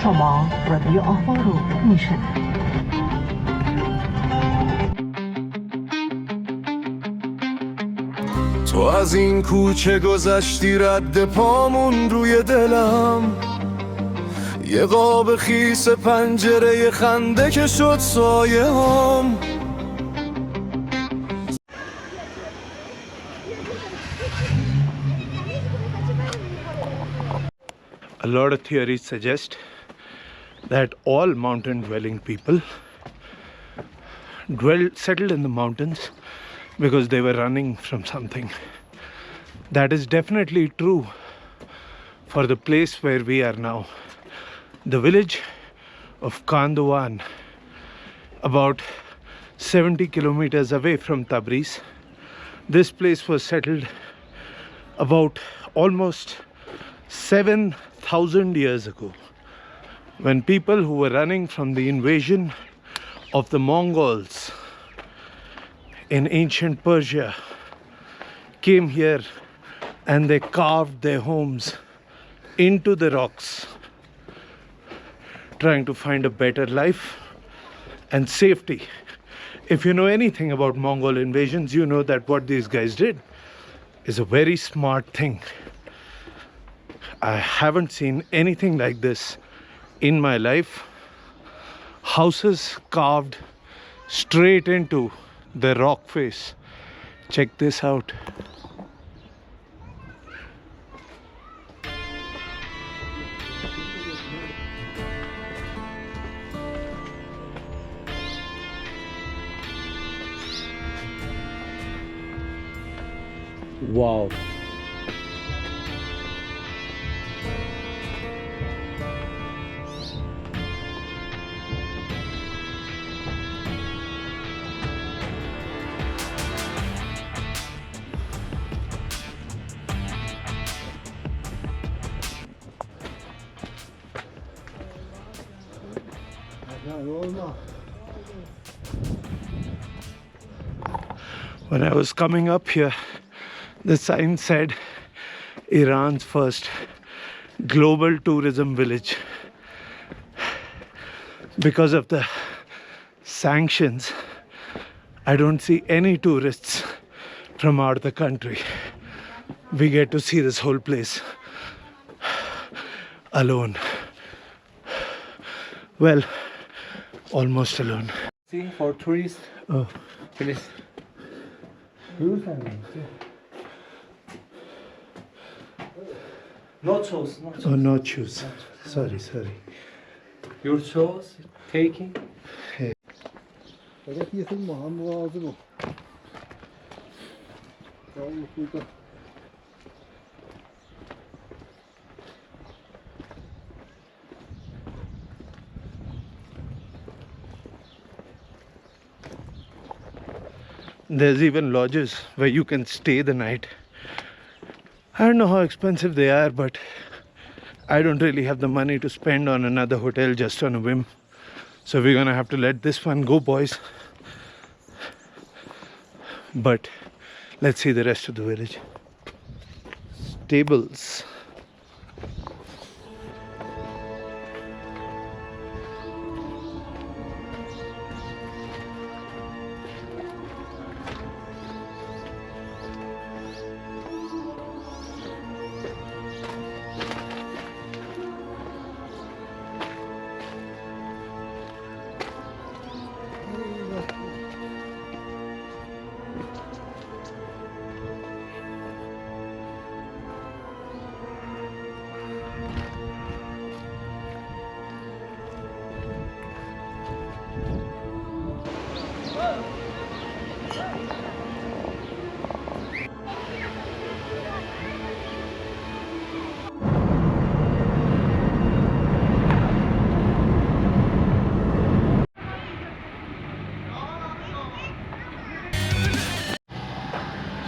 شما رادیو آوا رو میشنوید. تو از این کوچه گذشتی رد پامون روی دلم، یه قاب خیس پنجره خنده که شد سایه هم. A lot of theories suggest that all mountain dwelling people settled in the mountains because they were running from something. That is definitely true for the place where we are now. The village of Kandovan, about 70 kilometers away from Tabriz. This place was settled about almost 7,000 years ago, when people who were running from the invasion of the Mongols in ancient Persia came here and they carved their homes into the rocks, trying to find a better life and safety. If you know anything about Mongol invasions, you know that what these guys did is a very smart thing. I haven't seen anything like this in my life. Houses carved straight into the rock face. Check this out. Wow. When I was coming up here, the sign said Iran's first global tourism village. Because of the sanctions, I don't see any tourists from out of the country. We get to see this whole place alone. Well, almost alone. See, for tourists, Oh, please. No shoes, no shoes. oh, no shoes. Sorry. Your shoes, taking. There's even lodges where you can stay the night. I don't know how expensive they are, but I don't really have the money to spend on another hotel just on a whim. So we're gonna have to let this one go, boys. But let's see the rest of the village. Stables.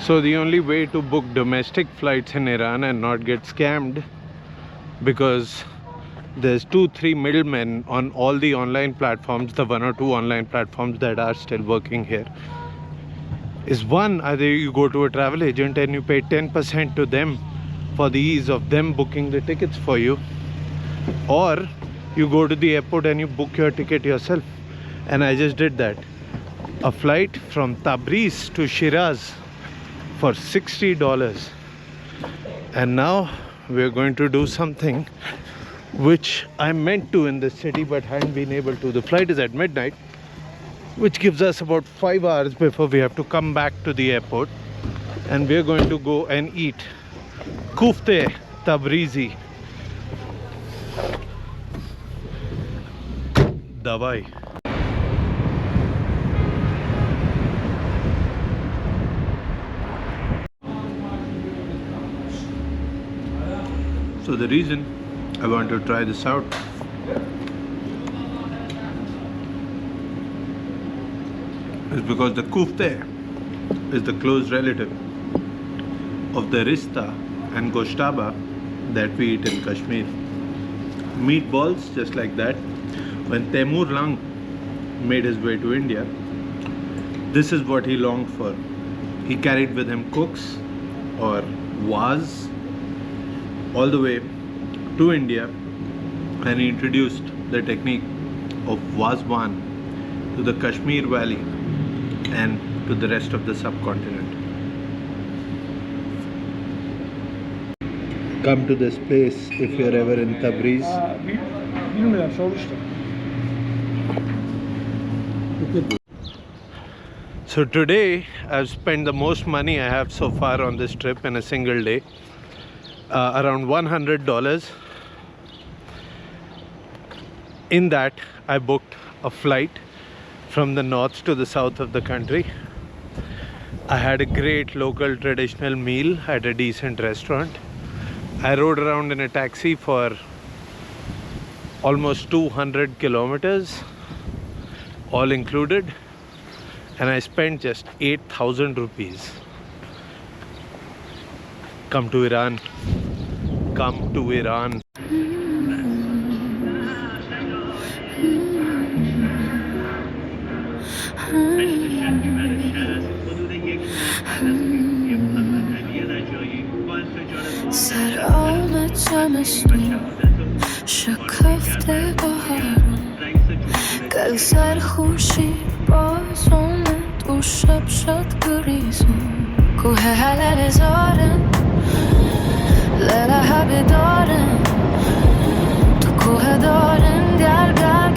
So the only way to book domestic flights in Iran and not get scammed, because there's 2-3 middlemen on all the online platforms, the 1 or 2 online platforms that are still working here, is one, either you go to a travel agent and you pay 10% to them for the ease of them booking the tickets for you, or you go to the airport and you book your ticket yourself. And I just did that. A flight from Tabriz to Shiraz for $60. And now we're going to do something which I meant to in the city but hadn't been able to. The flight is at midnight, which gives us about 5 hours before we have to come back to the airport. And we're going to go and eat kufte Tabrizi. Dawai. So the reason I want to try this out is because the kufte is the close relative of the rista and goshtaba that we eat in Kashmir. Meatballs just like that. When Temur Lang made his way to India, this is what he longed for. He carried with him cooks or waz all the way to India, and he introduced the technique of wazwan to the Kashmir Valley and to the rest of the subcontinent. Come to this place if you're ever in Tabriz. Bilmiyorum, sormuştum. So today I've spent the most money I have so far on this trip in a single day, around $100. In that I booked a flight from the north to the south of the country. I had a great local traditional meal at a decent restaurant. I rode around in a taxi for almost 200 kilometers, all included, and I spent just 8,000 rupees. Come to Iran. Come to Iran. سر آمد زمستون شکفته بهارون گل سر خورشید باز آمد و شب شد گریزون کوه حلل زارن للهب دارن تو کوه دارن درگر